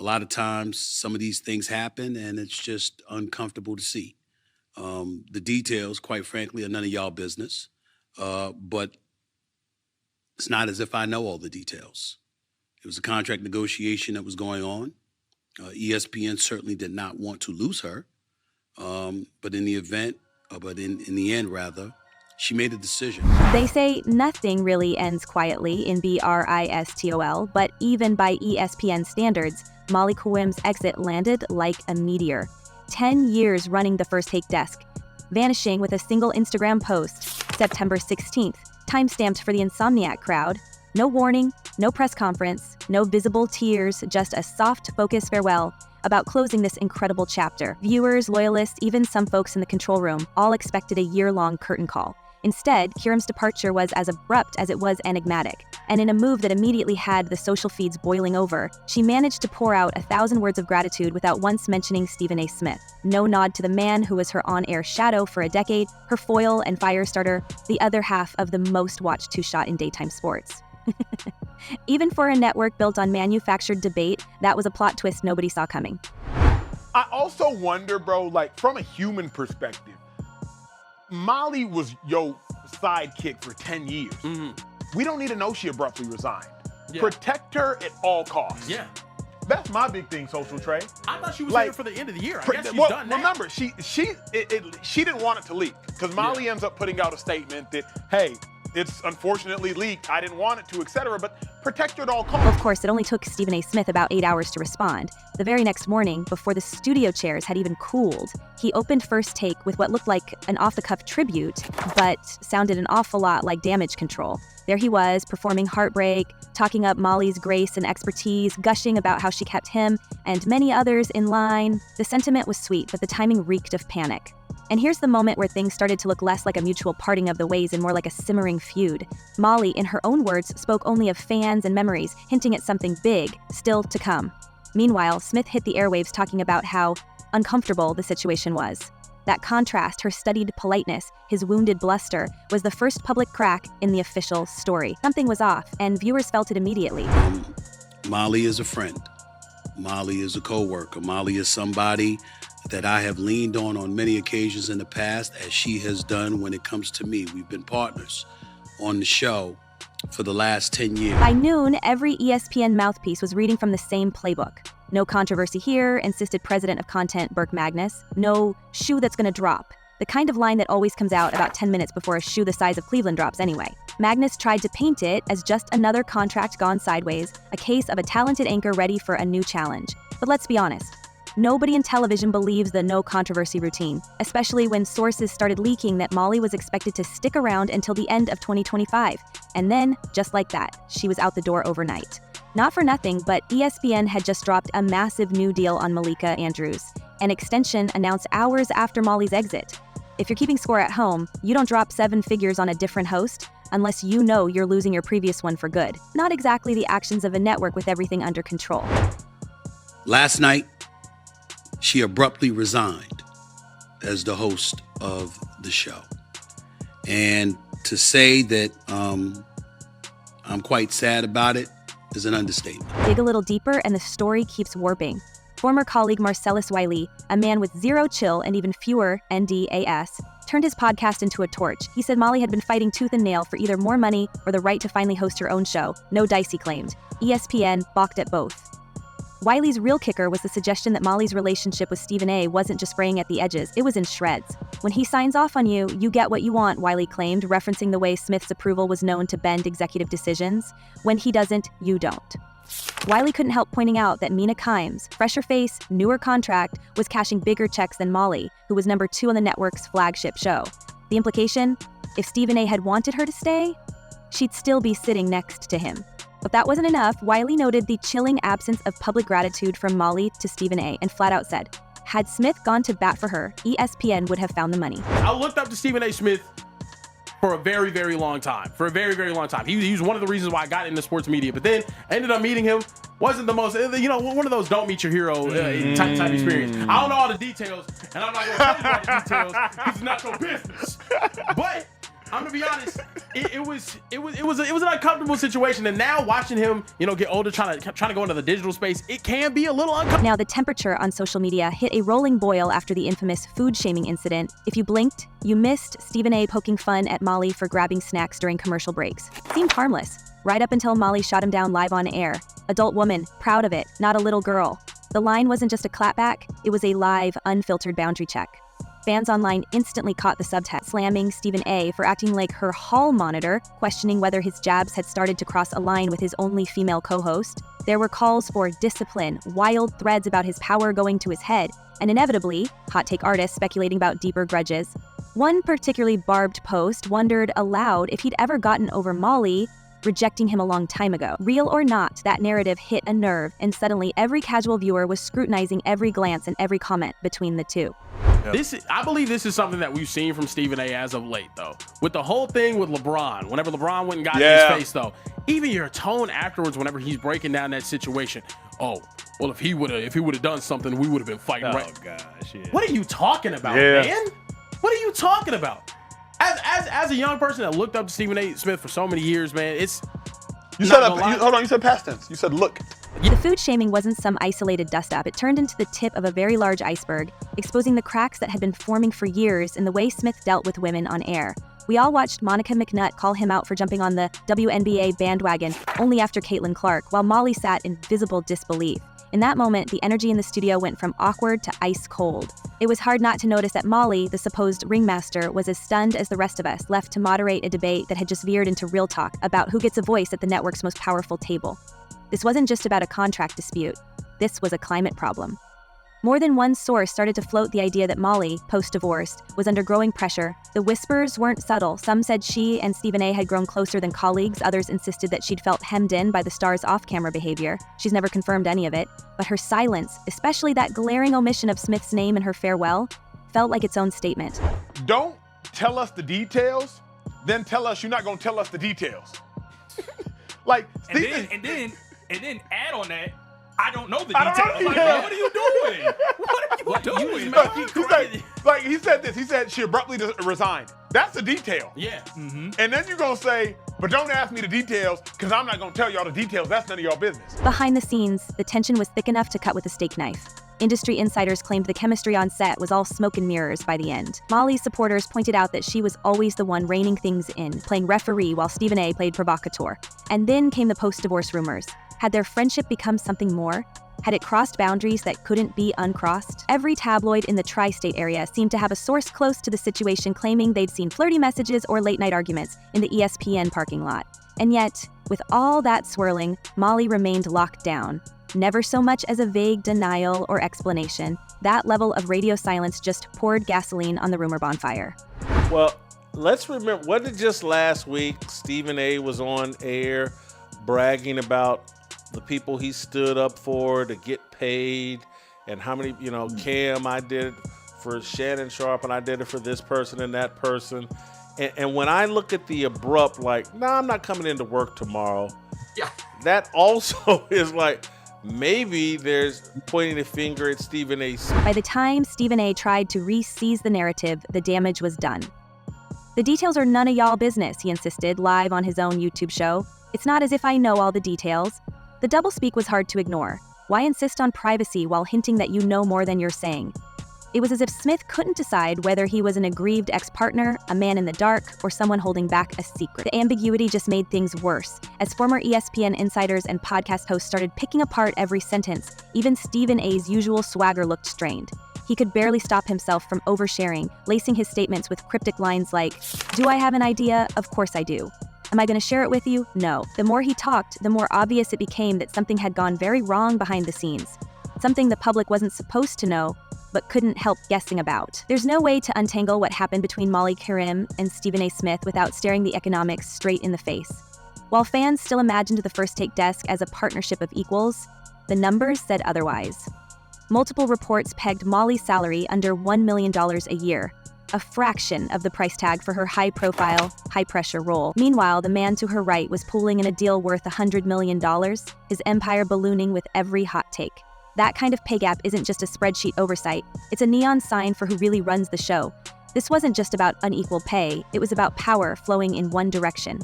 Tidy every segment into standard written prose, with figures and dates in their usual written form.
a lot of times some of these things happen and it's just uncomfortable to see. The details, quite frankly, are none of y'all business. But it's not as if I know all the details. It was a contract negotiation that was going on. ESPN certainly did not want to lose her. But in the end, rather, she made a decision. They say nothing really ends quietly in Bristol, but even by ESPN standards, Molly Qerim's exit landed like a meteor. 10 years running the First Take desk, vanishing with a single Instagram post, September 16th, time-stamped for the Insomniac crowd. No warning, no press conference, no visible tears, just a soft-focused farewell about closing this incredible chapter. Viewers, loyalists, even some folks in the control room all expected a year-long curtain call. Instead, Qerim's departure was as abrupt as it was enigmatic, and in a move that immediately had the social feeds boiling over, she managed to pour out 1,000 words of gratitude without once mentioning Stephen A. Smith. No nod to the man who was her on-air shadow for a decade, her foil and fire starter, the other half of the most-watched two-shot in daytime sports. Even for a network built on manufactured debate, that was a plot twist nobody saw coming. I also wonder, bro, like from a human perspective, Molly was your sidekick for 10 years. We don't need to know she abruptly resigned. Yeah. Protect her at all costs. Yeah. That's my big thing, Social Trey. I thought she was here for the end of the year. I guess she's done now. Remember, she didn't want it to leak because Molly ends up putting out a statement that, hey, it's unfortunately leaked. I didn't want it to, etc. But protect her at all costs. Of course, it only took Stephen A. Smith about 8 hours to respond. The very next morning, before the studio chairs had even cooled, he opened First Take with what looked like an off-the-cuff tribute, but sounded an awful lot like Damage Control. There he was, performing Heartbreak, talking up Molly's grace and expertise, gushing about how she kept him and many others in line. The sentiment was sweet, but the timing reeked of panic. And here's the moment where things started to look less like a mutual parting of the ways and more like a simmering feud. Molly, in her own words, spoke only of fans and memories, hinting at something big, still to come. Meanwhile, Smith hit the airwaves talking about how uncomfortable the situation was. That contrast, her studied politeness, his wounded bluster, was the first public crack in the official story. Something was off, and viewers felt it immediately. Molly is a friend. Molly is a coworker. Molly is somebody that I have leaned on many occasions in the past, as she has done when it comes to me. We've been partners on the show for the last 10 years. By noon, every ESPN mouthpiece was reading from the same playbook. No controversy here, insisted president of content Burke Magnus. No shoe that's gonna drop. The kind of line that always comes out about 10 minutes before a shoe the size of Cleveland drops anyway. Magnus tried to paint it as just another contract gone sideways, a case of a talented anchor ready for a new challenge. But let's be honest. Nobody in television believes the no controversy routine, especially when sources started leaking that Molly was expected to stick around until the end of 2025. And then, just like that, she was out the door overnight. Not for nothing, but ESPN had just dropped a massive new deal on Malika Andrews, an extension announced hours after Molly's exit. If you're keeping score at home, you don't drop 7 figures on a different host unless you know you're losing your previous one for good. Not exactly the actions of a network with everything under control. Last night, she abruptly resigned as the host of the show. And to say that I'm quite sad about it is an understatement. Dig a little deeper and the story keeps warping. Former colleague Marcellus Wiley, a man with zero chill and even fewer NDAS, turned his podcast into a torch. He said Molly had been fighting tooth and nail for either more money or the right to finally host her own show. No dice, he claimed. ESPN balked at both. Wiley's real kicker was the suggestion that Molly's relationship with Stephen A. wasn't just fraying at the edges, it was in shreds. When he signs off on you, you get what you want, Wiley claimed, referencing the way Smith's approval was known to bend executive decisions. When he doesn't, you don't. Wiley couldn't help pointing out that Mina Kimes, fresher face, newer contract, was cashing bigger checks than Molly, who was number 2 on the network's flagship show. The implication? If Stephen A. had wanted her to stay, she'd still be sitting next to him. But that wasn't enough. Wiley noted the chilling absence of public gratitude from Molly to Stephen A. and flat out said, had Smith gone to bat for her, ESPN would have found the money. I looked up to Stephen A. Smith for a very, very long time. He was one of the reasons why I got into sports media, but then ended up meeting him. Wasn't the most, one of those don't meet your hero type experience. I don't know all the details, and I'm not going to tell you all the details because it's not your business. But I'm gonna be honest. It was an uncomfortable situation, and now watching him, get older, trying to go into the digital space, it can be a little uncomfortable. Now, the temperature on social media hit a rolling boil after the infamous food shaming incident. If you blinked, you missed Stephen A. poking fun at Molly for grabbing snacks during commercial breaks. Seemed harmless, right up until Molly shot him down live on air. Adult woman, proud of it, not a little girl. The line wasn't just a clapback, it was a live, unfiltered boundary check. Fans online instantly caught the subtext, slamming Stephen A. for acting like her hall monitor, questioning whether his jabs had started to cross a line with his only female co-host. There were calls for discipline, wild threads about his power going to his head, and inevitably, hot take artists speculating about deeper grudges. One particularly barbed post wondered aloud if he'd ever gotten over Molly rejecting him a long time ago. Real or not, that narrative hit a nerve, and suddenly every casual viewer was scrutinizing every glance and every comment between the two. I believe this is something that we've seen from Stephen A. as of late, though. With the whole thing with LeBron, whenever LeBron went and got in his face, though, even your tone afterwards, whenever he's breaking down that situation, if he would have done something, we would have been fighting. Oh right. gosh, yeah. What are you talking about, man? What are you talking about? As a young person that looked up to Stephen A. Smith for so many years, man, You said past tense. You said look. The food shaming wasn't some isolated dust-up. It turned into the tip of a very large iceberg, exposing the cracks that had been forming for years in the way Smith dealt with women on air. We all watched Monica McNutt call him out for jumping on the WNBA bandwagon only after Caitlin Clark, while Molly sat in visible disbelief. In that moment, the energy in the studio went from awkward to ice cold. It was hard not to notice that Molly, the supposed ringmaster, was as stunned as the rest of us, left to moderate a debate that had just veered into real talk about who gets a voice at the network's most powerful table. This wasn't just about a contract dispute. This was a climate problem. More than one source started to float the idea that Molly, post-divorced, was under growing pressure. The whispers weren't subtle. Some said she and Stephen A. had grown closer than colleagues. Others insisted that she'd felt hemmed in by the star's off-camera behavior. She's never confirmed any of it. But her silence, especially that glaring omission of Smith's name in her farewell, felt like its own statement. Don't tell us the details, then tell us you're not going to tell us the details. And then add on that, I don't know the details. What are you doing? What are you doing? He said this. He said she abruptly resigned. That's a detail. Yeah. Mm-hmm. And then you're going to say, but don't ask me the details because I'm not going to tell y'all the details. That's none of y'all business. Behind the scenes, the tension was thick enough to cut with a steak knife. Industry insiders claimed the chemistry on set was all smoke and mirrors by the end. Molly's supporters pointed out that she was always the one reining things in, playing referee while Stephen A. played provocateur. And then came the post-divorce rumors. Had their friendship become something more? Had it crossed boundaries that couldn't be uncrossed? Every tabloid in the tri-state area seemed to have a source close to the situation claiming they'd seen flirty messages or late-night arguments in the ESPN parking lot. And yet, with all that swirling, Molly remained locked down. Never so much as a vague denial or explanation. That level of radio silence just poured gasoline on the rumor bonfire. Well, let's remember, wasn't it just last week Stephen A. was on air bragging about the people he stood up for to get paid and how many, Cam, I did it for Shannon Sharp and I did it for this person and that person. And when I look at the abrupt, I'm not coming into work tomorrow. Yeah. That also is maybe there's pointing a finger at Stephen A. By the time Stephen A. tried to re-seize the narrative, the damage was done. The details are none of y'all business, he insisted, live on his own YouTube show. It's not as if I know all the details. The doublespeak was hard to ignore. Why insist on privacy while hinting that you know more than you're saying? It was as if Smith couldn't decide whether he was an aggrieved ex-partner, a man in the dark, or someone holding back a secret. The ambiguity just made things worse. As former ESPN insiders and podcast hosts started picking apart every sentence, even Stephen A.'s usual swagger looked strained. He could barely stop himself from oversharing, lacing his statements with cryptic lines like, "Do I have an idea? Of course I do. Am I going to share it with you? No." The more he talked, the more obvious it became that something had gone very wrong behind the scenes. Something the public wasn't supposed to know, but couldn't help guessing about. There's no way to untangle what happened between Molly Qerim and Stephen A. Smith without staring the economics straight in the face. While fans still imagined the First Take desk as a partnership of equals, the numbers said otherwise. Multiple reports pegged Molly's salary under $1 million a year, a fraction of the price tag for her high-profile, high-pressure role. Meanwhile, the man to her right was pooling in a deal worth $100 million, his empire ballooning with every hot take. That kind of pay gap isn't just a spreadsheet oversight, it's a neon sign for who really runs the show. This wasn't just about unequal pay, it was about power flowing in one direction.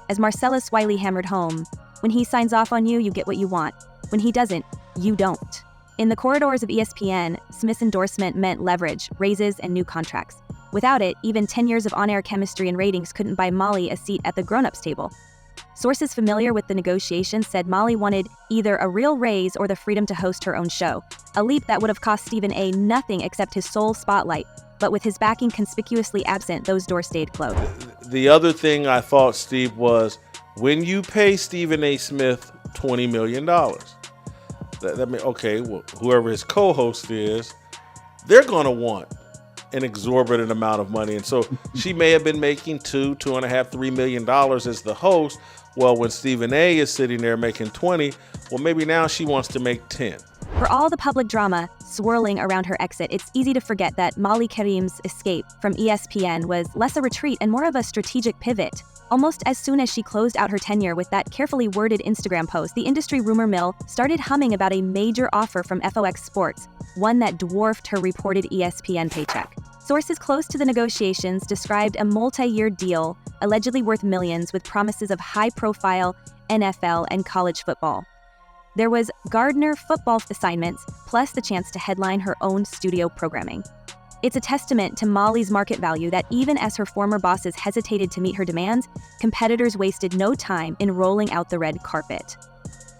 As Marcellus Wiley hammered home, when he signs off on you, you get what you want. When he doesn't, you don't. In the corridors of ESPN, Smith's endorsement meant leverage, raises, and new contracts. Without it, even 10 years of on-air chemistry and ratings couldn't buy Molly a seat at the grown-ups table. Sources familiar with the negotiations said Molly wanted either a real raise or the freedom to host her own show, a leap that would have cost Stephen A. nothing except his sole spotlight. But with his backing conspicuously absent, those doors stayed closed. The other thing I thought, Steve, was when you pay Stephen A. Smith $20 million, that means, okay, well, whoever his co-host is, they're going to want an exorbitant amount of money. And so she may have been making $2.5, $3 million as the host. Well, when Stephen A. is sitting there making 20, well, maybe now she wants to make 10. For all the public drama swirling around her exit, it's easy to forget that Molly Qerim's escape from ESPN was less a retreat and more of a strategic pivot. Almost as soon as she closed out her tenure with that carefully worded Instagram post, the industry rumor mill started humming about a major offer from FOX Sports, one that dwarfed her reported ESPN paycheck. Sources close to the negotiations described a multi-year deal, allegedly worth millions, with promises of high-profile NFL and college football. There was Gardner football assignments, plus the chance to headline her own studio programming. It's a testament to Molly's market value that even as her former bosses hesitated to meet her demands, competitors wasted no time in rolling out the red carpet.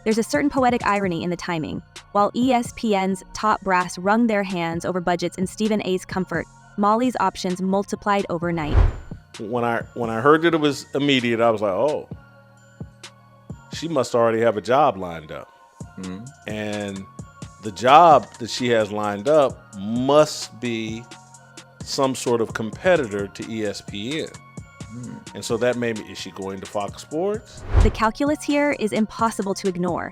There's a certain poetic irony in the timing. While ESPN's top brass wrung their hands over budgets and Stephen A.'s comfort, Molly's options multiplied overnight. When I heard that it was immediate, I was like, oh, she must already have a job lined up. Mm-hmm. And the job that she has lined up must be some sort of competitor to ESPN. And so that made me, is she going to Fox Sports? The calculus here is impossible to ignore.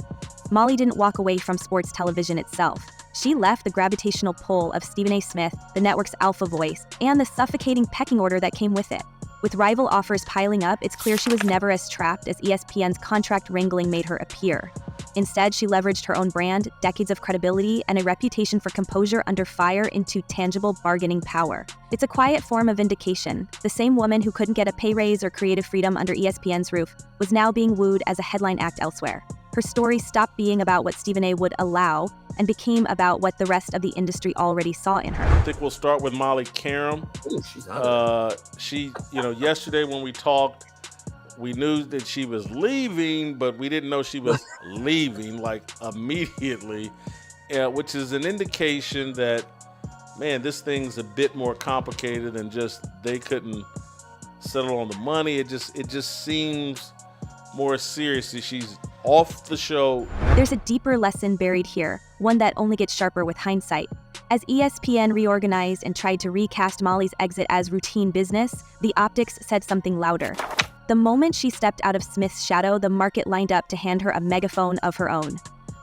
Molly didn't walk away from sports television itself. She left the gravitational pull of Stephen A. Smith, the network's alpha voice, and the suffocating pecking order that came with it. With rival offers piling up, it's clear she was never as trapped as ESPN's contract wrangling made her appear. Instead, she leveraged her own brand, decades of credibility, and a reputation for composure under fire into tangible bargaining power. It's a quiet form of vindication. The same woman who couldn't get a pay raise or creative freedom under ESPN's roof was now being wooed as a headline act elsewhere. Her story stopped being about what Stephen A. would allow and became about what the rest of the industry already saw in her. I think we'll start with Molly Qerim. She, yesterday when we talked, we knew that she was leaving, but we didn't know she was leaving like immediately, which is an indication that, man, this thing's a bit more complicated than just they couldn't settle on the money. It just seems more seriously. She's off the show. There's a deeper lesson buried here, one that only gets sharper with hindsight. As ESPN reorganized and tried to recast Molly's exit as routine business, the optics said something louder. The moment she stepped out of Smith's shadow, the market lined up to hand her a megaphone of her own.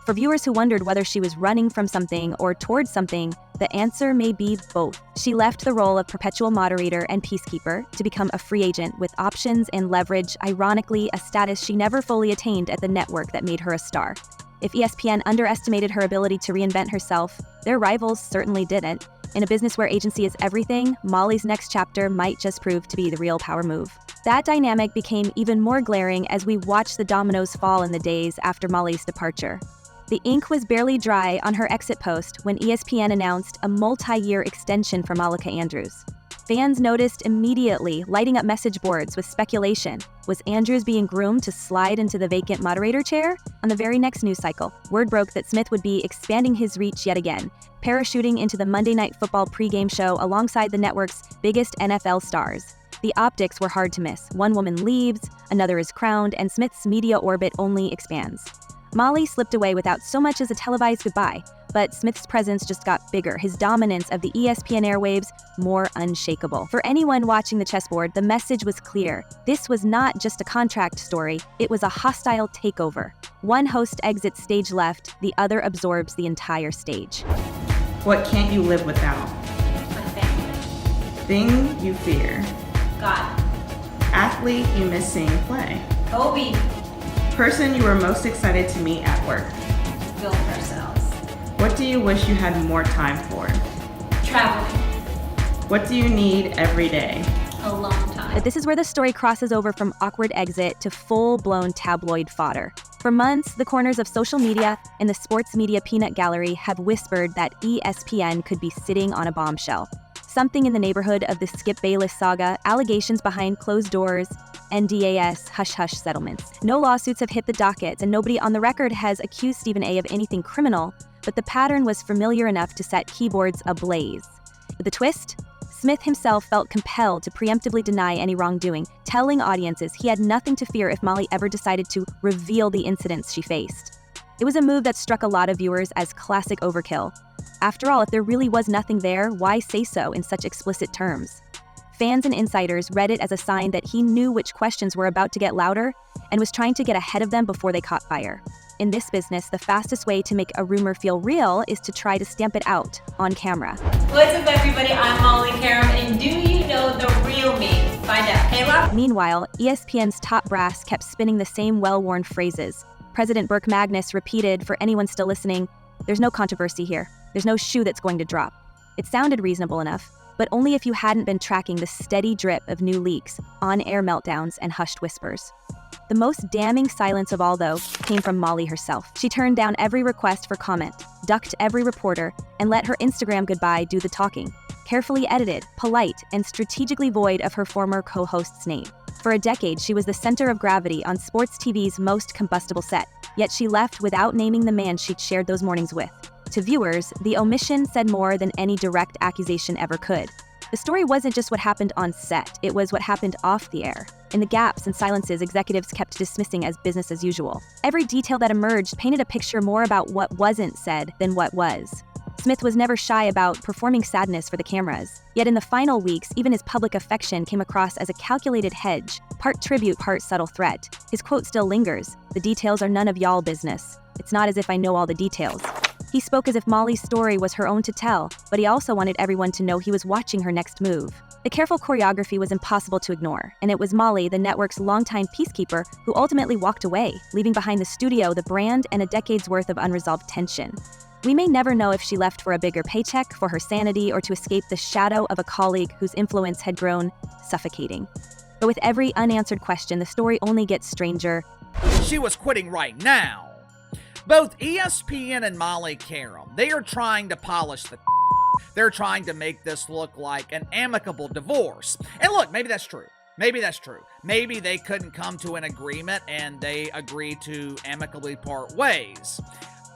For viewers who wondered whether she was running from something or towards something, the answer may be both. She left the role of perpetual moderator and peacekeeper to become a free agent with options and leverage, ironically, a status she never fully attained at the network that made her a star. If ESPN underestimated her ability to reinvent herself, their rivals certainly didn't. In a business where agency is everything, Molly's next chapter might just prove to be the real power move. That dynamic became even more glaring as we watched the dominoes fall in the days after Molly's departure. The ink was barely dry on her exit post when ESPN announced a multi-year extension for Malika Andrews. Fans noticed immediately, lighting up message boards with speculation. Was Andrews being groomed to slide into the vacant moderator chair? On the very next news cycle, word broke that Smith would be expanding his reach yet again, parachuting into the Monday Night Football pregame show alongside the network's biggest NFL stars. The optics were hard to miss. One woman leaves, another is crowned, and Smith's media orbit only expands. Molly slipped away without so much as a televised goodbye, but Smith's presence just got bigger, his dominance of the ESPN airwaves more unshakable. For anyone watching the chessboard, the message was clear. This was not just a contract story, it was a hostile takeover. One host exits stage left, the other absorbs the entire stage. What can't you live without? My family. Thing you fear. God. Athlete you miss seeing play. Kobe. Person you were most excited to meet at work. Build ourselves. What do you wish you had more time for? Traveling. What do you need every day? A long time. But this is where the story crosses over from awkward exit to full-blown tabloid fodder. For months, the corners of social media and the sports media peanut gallery have whispered that ESPN could be sitting on a bombshell. Something in the neighborhood of the Skip Bayless saga, allegations behind closed doors, NDAS hush-hush settlements. No lawsuits have hit the dockets, and nobody on the record has accused Stephen A. of anything criminal, but the pattern was familiar enough to set keyboards ablaze. With the twist, Smith himself felt compelled to preemptively deny any wrongdoing, telling audiences he had nothing to fear if Molly ever decided to reveal the incidents she faced. It was a move that struck a lot of viewers as classic overkill. After all, if there really was nothing there, why say so in such explicit terms? Fans and insiders read it as a sign that he knew which questions were about to get louder and was trying to get ahead of them before they caught fire. In this business, the fastest way to make a rumor feel real is to try to stamp it out on camera. What's up, everybody? I'm Molly Qerim, and do you know the real me? Find out. Kayla? Meanwhile, ESPN's top brass kept spinning the same well-worn phrases. President Burke Magnus repeated, for anyone still listening, "There's no controversy here. There's no shoe that's going to drop." It sounded reasonable enough, but only if you hadn't been tracking the steady drip of new leaks, on-air meltdowns, and hushed whispers. The most damning silence of all, though, came from Molly herself. She turned down every request for comment, ducked every reporter, and let her Instagram goodbye do the talking. Carefully edited, polite, and strategically void of her former co-host's name. For a decade, she was the center of gravity on sports TV's most combustible set, yet she left without naming the man she'd shared those mornings with. To viewers, the omission said more than any direct accusation ever could. The story wasn't just what happened on set, it was what happened off the air. In the gaps and silences executives kept dismissing as business as usual. Every detail that emerged painted a picture more about what wasn't said than what was. Smith was never shy about performing sadness for the cameras. Yet in the final weeks, even his public affection came across as a calculated hedge, part tribute, part subtle threat. His quote still lingers, "The details are none of y'all business. It's not as if I know all the details." He spoke as if Molly's story was her own to tell, but he also wanted everyone to know he was watching her next move. The careful choreography was impossible to ignore, and it was Molly, the network's longtime peacekeeper, who ultimately walked away, leaving behind the studio, the brand, and a decade's worth of unresolved tension. We may never know if she left for a bigger paycheck, for her sanity, or to escape the shadow of a colleague whose influence had grown suffocating. But with every unanswered question, the story only gets stranger. She was quitting right now. Both ESPN and Molly Qerim, they are trying to polish the They're trying to make this look like an amicable divorce. And look, maybe that's true. Maybe that's true. Maybe they couldn't come to an agreement and they agreed to amicably part ways.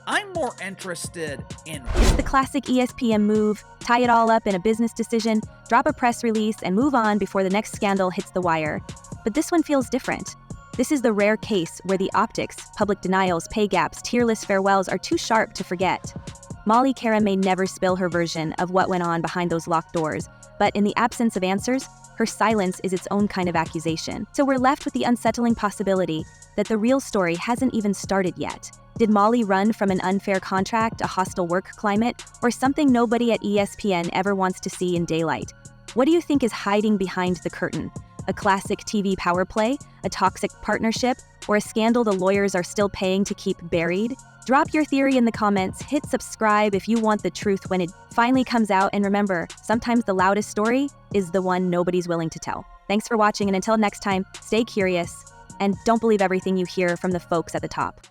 I'm more interested in... It's the classic ESPN move, tie it all up in a business decision, drop a press release, and move on before the next scandal hits the wire. But this one feels different. This is the rare case where the optics, public denials, pay gaps, tearless farewells are too sharp to forget. Molly Qerim may never spill her version of what went on behind those locked doors, but in the absence of answers, her silence is its own kind of accusation. So we're left with the unsettling possibility that the real story hasn't even started yet. Did Molly run from an unfair contract, a hostile work climate, or something nobody at ESPN ever wants to see in daylight? What do you think is hiding behind the curtain? A classic TV power play, a toxic partnership, or a scandal the lawyers are still paying to keep buried? Drop your theory in the comments, hit subscribe if you want the truth when it finally comes out, and remember, sometimes the loudest story is the one nobody's willing to tell. Thanks for watching, and until next time, stay curious, and don't believe everything you hear from the folks at the top.